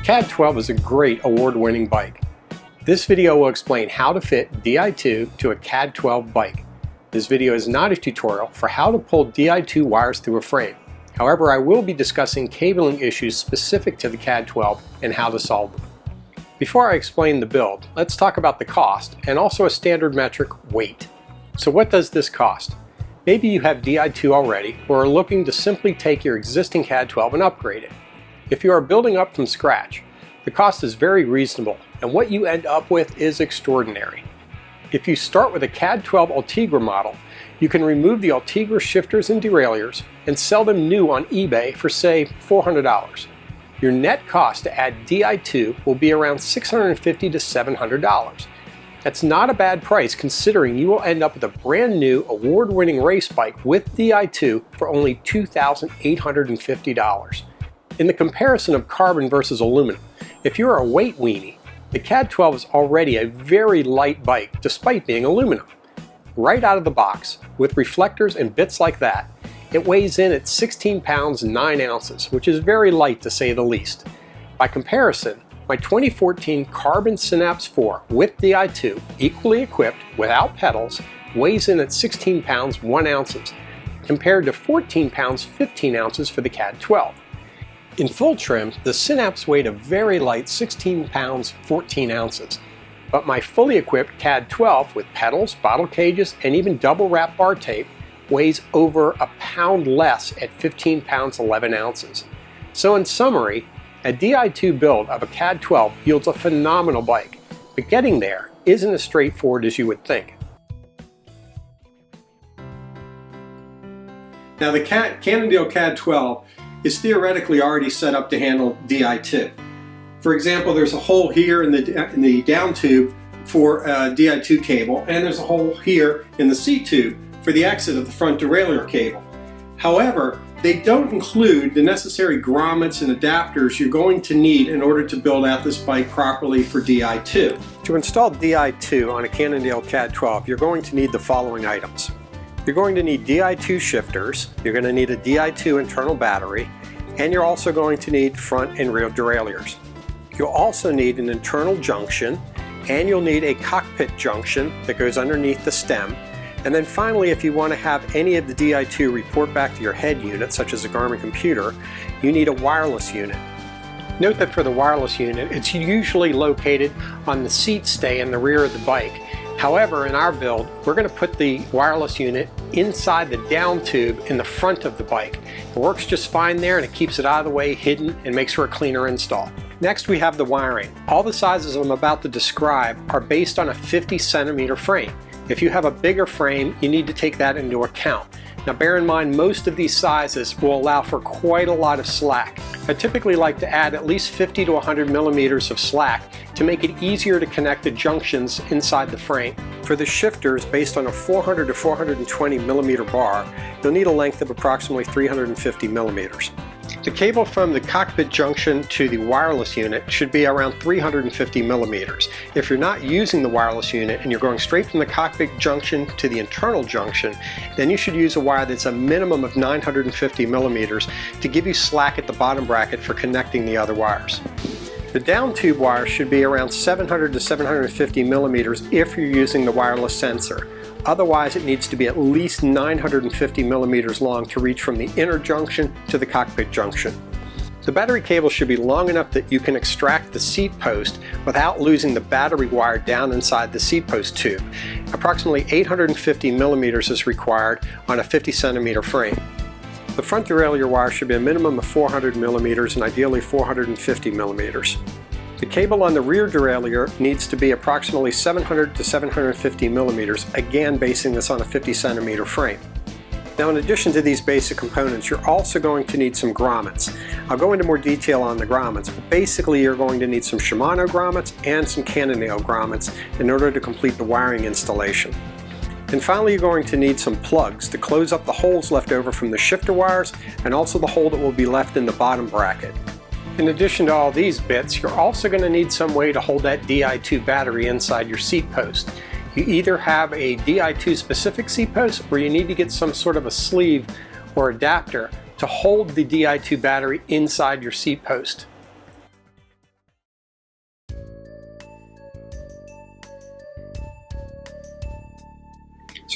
CAAD12 is a great award-winning bike. This video will explain how to fit Di2 to a CAAD12 bike. This video is not a tutorial for how to pull Di2 wires through a frame. However, I will be discussing cabling issues specific to the CAAD12 and how to solve them. Before I explain the build, let's talk about the cost and also a standard metric, weight. So what does this cost? Maybe you have Di2 already or are looking to simply take your existing CAAD12 and upgrade it. If you are building up from scratch, the cost is very reasonable and what you end up with is extraordinary. If you start with a CAAD12 Ultegra model, you can remove the Ultegra shifters and derailleurs and sell them new on eBay for say $400. Your net cost to add Di2 will be around $650 to $700. That's not a bad price considering you will end up with a brand new award-winning race bike with Di2 for only $2,850. In the comparison of carbon versus aluminum, if you're a weight weenie, the CAAD12 is already a very light bike despite being aluminum. Right out of the box, with reflectors and bits like that, it weighs in at 16 pounds 9 ounces, which is very light to say the least. By comparison, my 2014 Carbon Synapse 4 with Di2, equally equipped without pedals, weighs in at 16 pounds 1 ounces, compared to 14 pounds 15 ounces for the CAAD12. In full trim, the Synapse weighed a very light 16 pounds 14 ounces, but my fully equipped CAAD12 with pedals, bottle cages, and even double wrap bar tape weighs over a pound less at 15 pounds 11 ounces. So in summary, a Di2 build of a CAAD12 yields a phenomenal bike, but getting there isn't as straightforward as you would think. Now the Cannondale CAAD12 is theoretically already set up to handle Di2. For example, there's a hole here in the down tube for a Di2 cable, and there's a hole here in the C tube for the exit of the front derailleur cable. However, they don't include the necessary grommets and adapters you're going to need in order to build out this bike properly for Di2. To install Di2 on a Cannondale CAAD12, you're going to need the following items. You're going to need Di2 shifters, you're going to need a Di2 internal battery, and you're also going to need front and rear derailleurs. You'll also need an internal junction, and you'll need a cockpit junction that goes underneath the stem. And then finally, if you want to have any of the Di2 report back to your head unit, such as a Garmin computer, you need a wireless unit. Note that for the wireless unit, it's usually located on the seat stay in the rear of the bike. However, in our build, we're going to put the wireless unit inside the down tube in the front of the bike. It works just fine there and it keeps it out of the way, hidden, and makes for a cleaner install. Next, we have the wiring. All the sizes I'm about to describe are based on a 50 centimeter frame. If you have a bigger frame, you need to take that into account. Now bear in mind, most of these sizes will allow for quite a lot of slack. I typically like to add at least 50 to 100 millimeters of slack to make it easier to connect the junctions inside the frame. For the shifters, based on a 400 to 420 millimeter bar, you'll need a length of approximately 350 millimeters. The cable from the cockpit junction to the wireless unit should be around 350 millimeters. If you're not using the wireless unit and you're going straight from the cockpit junction to the internal junction, then you should use a wire that's a minimum of 950 millimeters to give you slack at the bottom bracket for connecting the other wires. The down tube wire should be around 700 to 750 millimeters if you're using the wireless sensor. Otherwise, it needs to be at least 950 millimeters long to reach from the inner junction to the cockpit junction. The battery cable should be long enough that you can extract the seat post without losing the battery wire down inside the seat post tube. Approximately 850 millimeters is required on a 50 centimeter frame. The front derailleur wire should be a minimum of 400 millimeters and ideally 450 millimeters. The cable on the rear derailleur needs to be approximately 700 to 750 millimeters, again basing this on a 50 centimeter frame. Now in addition to these basic components, you're also going to need some grommets. I'll go into more detail on the grommets, but basically you're going to need some Shimano grommets and some Cannondale grommets in order to complete the wiring installation. And finally, you're going to need some plugs to close up the holes left over from the shifter wires and also the hole that will be left in the bottom bracket. In addition to all these bits, you're also going to need some way to hold that Di2 battery inside your seat post. You either have a Di2 specific seat post or you need to get some sort of a sleeve or adapter to hold the Di2 battery inside your seat post.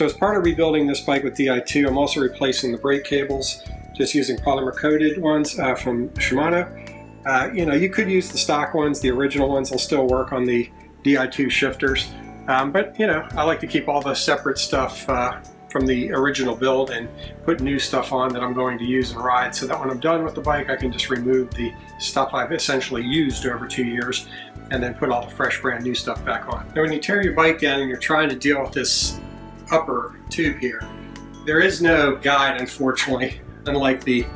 So as part of rebuilding this bike with Di2, I'm also replacing the brake cables, just using polymer coated ones from Shimano. You know, you could use the stock ones, the original ones will still work on the Di2 shifters. But you know, I like to keep all the separate stuff from the original build and put new stuff on that I'm going to use and ride, so that when I'm done with the bike I can just remove the stuff I've essentially used over 2 years and then put all the fresh brand new stuff back on. Now when you tear your bike down and you're trying to deal with this upper tube here, there is no guide, unfortunately, unlike the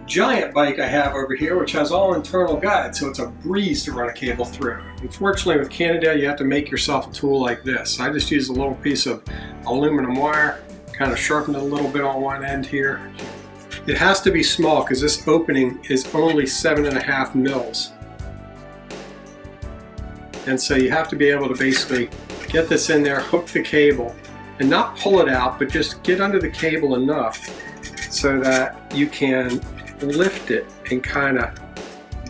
giant bike I have over here, which has all internal guides, so it's a breeze to run a cable through. Unfortunately with Cannondale you have to make yourself a tool like this. I just use a little piece of aluminum wire, kind of sharpened it a little bit on one end here. It has to be small because this opening is only 7.5 mils. And so you have to be able to basically get this in there, hook the cable, and not pull it out, but just get under the cable enough so that you can lift it and kind of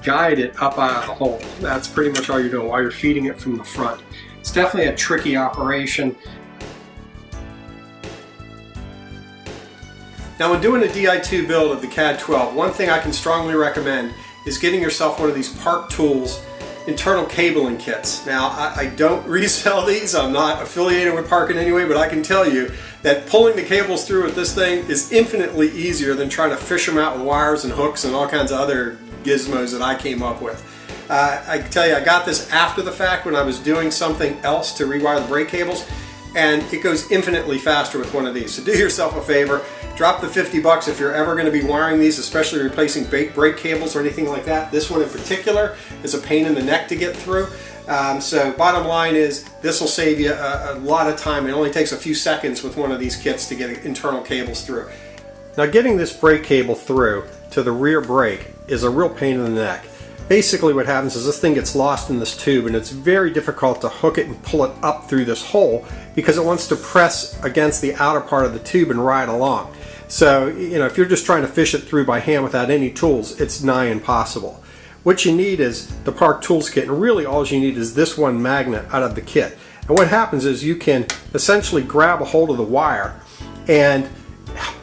guide it up out of the hole. That's pretty much all you're doing while you're feeding it from the front. It's definitely a tricky operation. Now when doing a Di2 build of the CAAD12, one thing I can strongly recommend is getting yourself one of these Park Tools internal cabling kits. Now I don't resell these, I'm not affiliated with Park in any way, but I can tell you that pulling the cables through with this thing is infinitely easier than trying to fish them out with wires and hooks and all kinds of other gizmos that I came up with. I can tell you, I got this after the fact when I was doing something else to rewire the brake cables, and it goes infinitely faster with one of these. So do yourself a favor, drop the 50 bucks if you're ever going to be wiring these, especially replacing brake cables or anything like that. This one in particular is a pain in the neck to get through. So bottom line is, this will save you a lot of time. It only takes a few seconds with one of these kits to get internal cables through. Now getting this brake cable through to the rear brake is a real pain in the neck. Basically what happens is this thing gets lost in this tube, and it's very difficult to hook it and pull it up through this hole because it wants to press against the outer part of the tube and ride along. So, you know, if you're just trying to fish it through by hand without any tools, it's nigh impossible. What you need is the Park Tools kit, and really all you need is this one magnet out of the kit. And what happens is you can essentially grab a hold of the wire and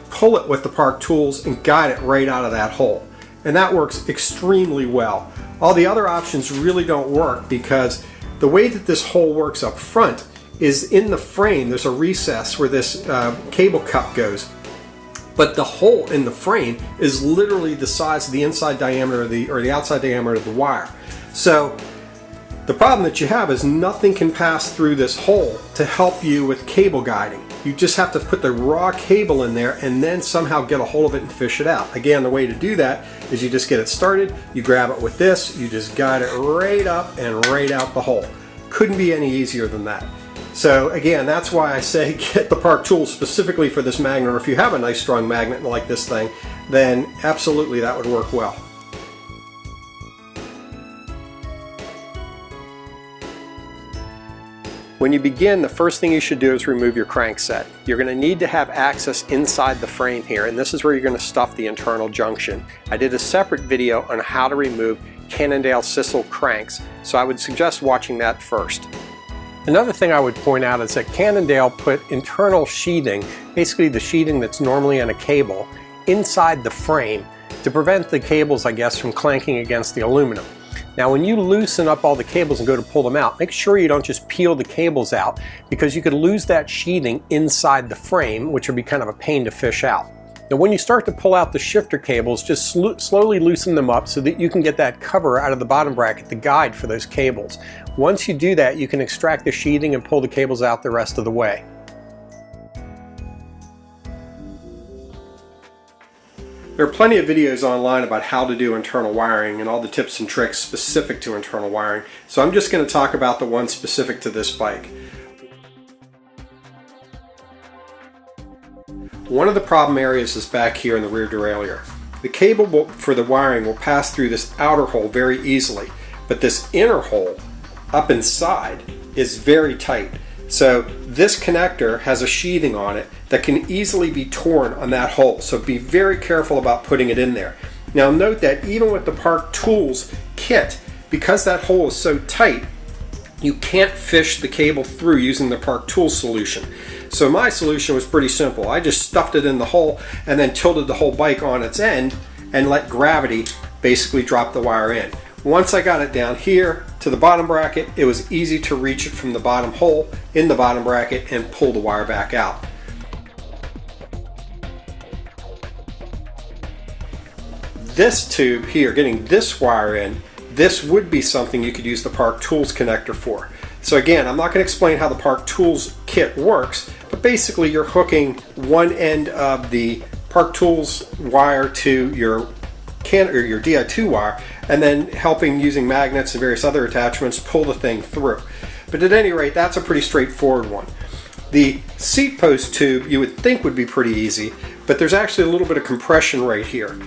pull it with the Park Tools and guide it right out of that hole. And that works extremely well. All the other options really don't work because the way that this hole works up front is in the frame. There's a recess where this cable cup goes. But the hole in the frame is literally the size of the inside diameter of the outside diameter of the wire. So the problem that you have is nothing can pass through this hole to help you with cable guiding. You just have to put the raw cable in there and then somehow get a hold of it and fish it out. Again, the way to do that is you just get it started, you grab it with this, you just guide it right up and right out the hole. Couldn't be any easier than that. So again, that's why I say get the Park Tools specifically for this magnet, or if you have a nice strong magnet like this thing, then absolutely that would work well. When you begin, the first thing you should do is remove your crankset. You're going to need to have access inside the frame here, and this is where you're going to stuff the internal junction. I did a separate video on how to remove Cannondale sisal cranks, so I would suggest watching that first. Another thing I would point out is that Cannondale put internal sheathing, basically the sheathing that's normally on a cable, inside the frame to prevent the cables, I guess, from clanking against the aluminum. Now when you loosen up all the cables and go to pull them out, make sure you don't just peel the cables out, because you could lose that sheathing inside the frame, which would be kind of a pain to fish out. Now when you start to pull out the shifter cables, just slowly loosen them up so that you can get that cover out of the bottom bracket, the guide for those cables. Once you do that, you can extract the sheathing and pull the cables out the rest of the way. There are plenty of videos online about how to do internal wiring and all the tips and tricks specific to internal wiring, so I'm just going to talk about the one specific to this bike. One of the problem areas is back here in the rear derailleur. The cable for the wiring will pass through this outer hole very easily, but this inner hole up inside is very tight. So this connector has a sheathing on it that can easily be torn on that hole, so be very careful about putting it in there. Now note that even with the Park Tools kit, because that hole is so tight, you can't fish the cable through using the Park Tools solution. So my solution was pretty simple. I just stuffed it in the hole and then tilted the whole bike on its end and let gravity basically drop the wire in. Once I got it down here to the bottom bracket, it was easy to reach it from the bottom hole in the bottom bracket and pull the wire back out. This tube here, getting this wire in, this would be something you could use the Park Tools connector for. So again, I'm not going to explain how the Park Tools kit works, but basically you're hooking one end of the Park Tools wire to your Di2 wire, and then helping using magnets and various other attachments pull the thing through. But at any rate, that's a pretty straightforward one. The seat post tube you would think would be pretty easy, but there's actually a little bit of compression right here.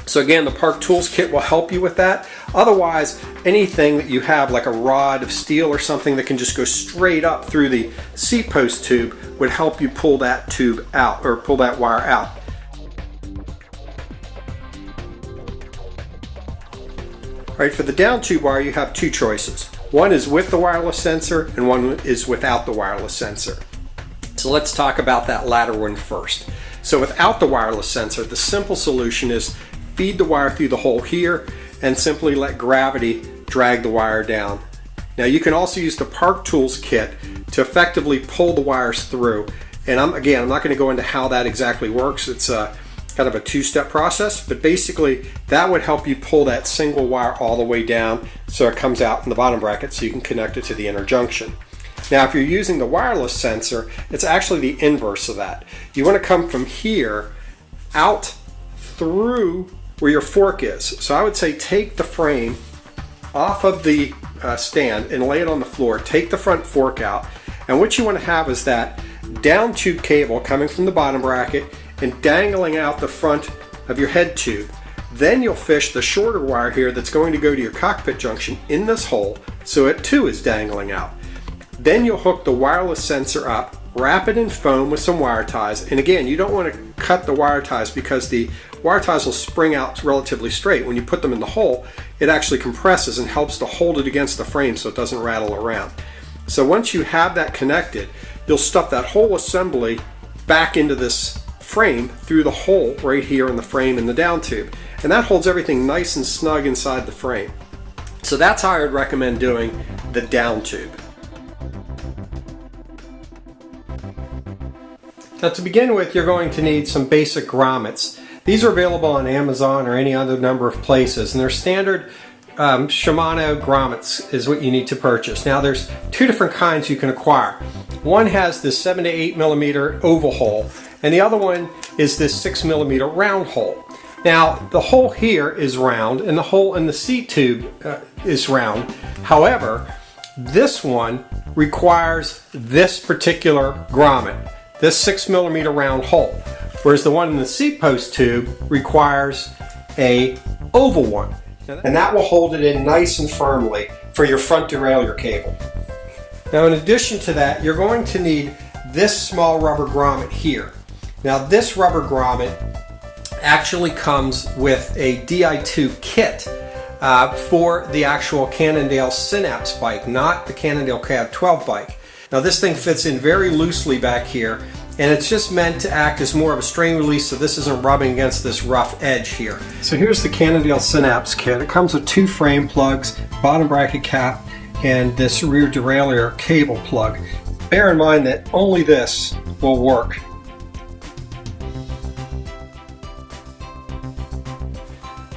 So again, the Park Tools kit will help you with that. Otherwise, anything that you have like a rod of steel or something that can just go straight up through the seat post tube would help you pull that tube out, or pull that wire out. Alright, for the down tube wire you have two choices. One is with the wireless sensor and one is without the wireless sensor. So let's talk about that latter one first. So without the wireless sensor, the simple solution is feed the wire through the hole here and simply let gravity drag the wire down. Now you can also use the Park Tools kit to effectively pull the wires through. And I'm not going to go into how that exactly works. It's kind of a two-step process, but basically that would help you pull that single wire all the way down so it comes out in the bottom bracket so you can connect it to the inner junction. Now if you're using the wireless sensor, it's actually the inverse of that. You want to come from here out through where your fork is. So I would say take the frame off of the stand and lay it on the floor. Take the front fork out, and what you want to have is that down tube cable coming from the bottom bracket and dangling out the front of your head tube. Then you'll fish the shorter wire here that's going to go to your cockpit junction in this hole, so it too is dangling out. Then you'll hook the wireless sensor up, wrap it in foam with some wire ties, and again, you don't want to cut the wire ties because the wire ties will spring out relatively straight. When you put them in the hole, it actually compresses and helps to hold it against the frame so it doesn't rattle around. So once you have that connected, you'll stuff that whole assembly back into this frame through the hole right here in the frame in the down tube, and that holds everything nice and snug inside the frame. So that's how I would recommend doing the down tube. Now to begin with, you're going to need some basic grommets. These are available on Amazon or any other number of places, and they're standard Shimano grommets is what you need to purchase. Now there's two different kinds you can acquire. One has this 7 to 8 millimeter oval hole, and the other one is this 6 millimeter round hole. Now the hole here is round and the hole in the seat tube is round. However, this one requires this particular grommet, this 6 millimeter round hole, whereas the one in the seat post tube requires a oval one. And that will hold it in nice and firmly for your front derailleur cable. Now in addition to that, you're going to need this small rubber grommet here. Now this rubber grommet actually comes with a Di2 kit for the actual Cannondale Synapse bike, not the Cannondale CAAD12 bike. Now this thing fits in very loosely back here, and it's just meant to act as more of a strain release so this isn't rubbing against this rough edge here. So here's the Cannondale Synapse kit. It comes with two frame plugs, bottom bracket cap, and this rear derailleur cable plug. Bear in mind that only this will work.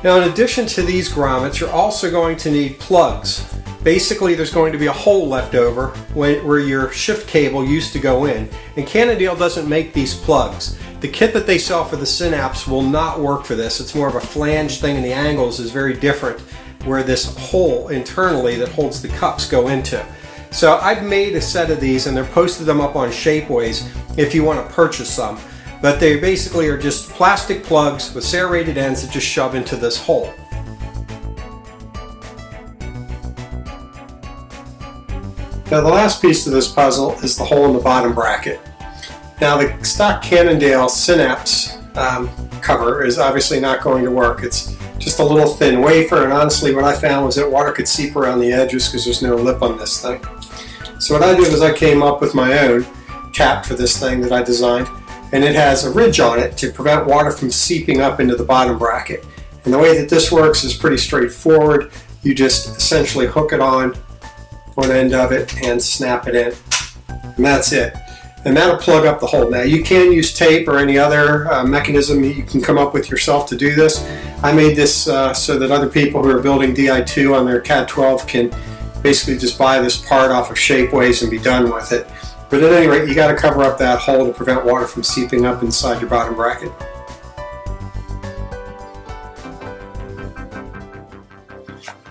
Now in addition to these grommets, you're also going to need plugs. Basically there's going to be a hole left over where your shift cable used to go in, and Cannondale doesn't make these plugs. The kit that they sell for the Synapse will not work for this. It's more of a flange thing, and the angles is very different where this hole internally that holds the cups go into. So I've made a set of these and they're posted them up on Shapeways if you want to purchase some. But they basically are just plastic plugs with serrated ends that just shove into this hole. Now the last piece of this puzzle is the hole in the bottom bracket. Now the stock Cannondale Synapse cover is obviously not going to work. It's just a little thin wafer, and honestly what I found was that water could seep around the edges because there's no lip on this thing. So what I did was I came up with my own, cap for this thing that I designed, and it has a ridge on it to prevent water from seeping up into the bottom bracket. And the way that this works is pretty straightforward. You just essentially hook it on one end of it and snap it in, and that's it. And that'll plug up the hole. Now you can use tape or any other mechanism you can come up with yourself to do this. I made this so that other people who are building Di2 on their CAAD12 can basically just buy this part off of Shapeways and be done with it. But at any rate, you got to cover up that hole to prevent water from seeping up inside your bottom bracket.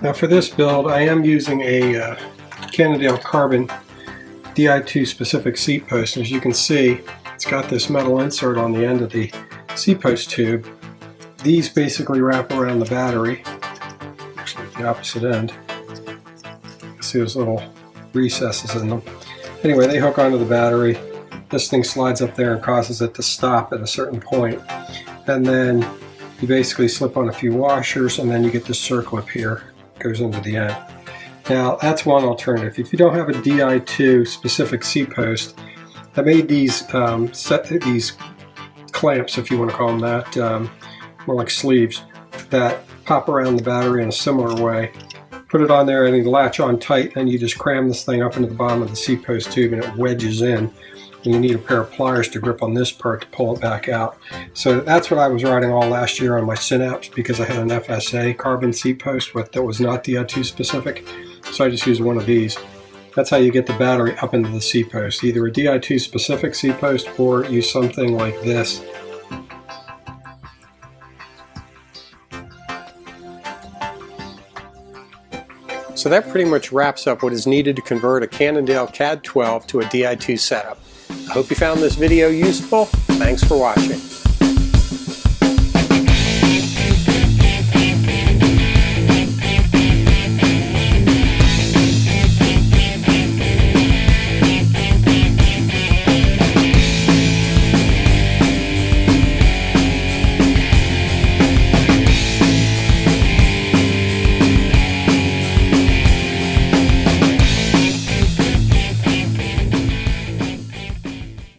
Now for this build, I am using a Cannondale carbon Di2 specific seat post. As you can see, it's got this metal insert on the end of the seat post tube. These basically wrap around the battery, actually the opposite end. You see those little recesses in them. Anyway, they hook onto the battery. This thing slides up there and causes it to stop at a certain point. And then you basically slip on a few washers, and then you get this circlip here. It goes into the end. Now that's one alternative. If you don't have a Di2 specific seat post, I made these these clamps, if you want to call them that, more like sleeves, that pop around the battery in a similar way. Put it on there and you latch on tight, and you just cram this thing up into the bottom of the seat post tube and it wedges in. And you need a pair of pliers to grip on this part to pull it back out. So that's what I was riding all last year on my Synapse, because I had an FSA carbon seat post that was not Di2 specific. So I just used one of these. That's how you get the battery up into the seat post. Either a Di2 specific seat post or use something like this. So that pretty much wraps up what is needed to convert a Cannondale CAAD12 to a Di2 setup. I hope you found this video useful. Thanks for watching.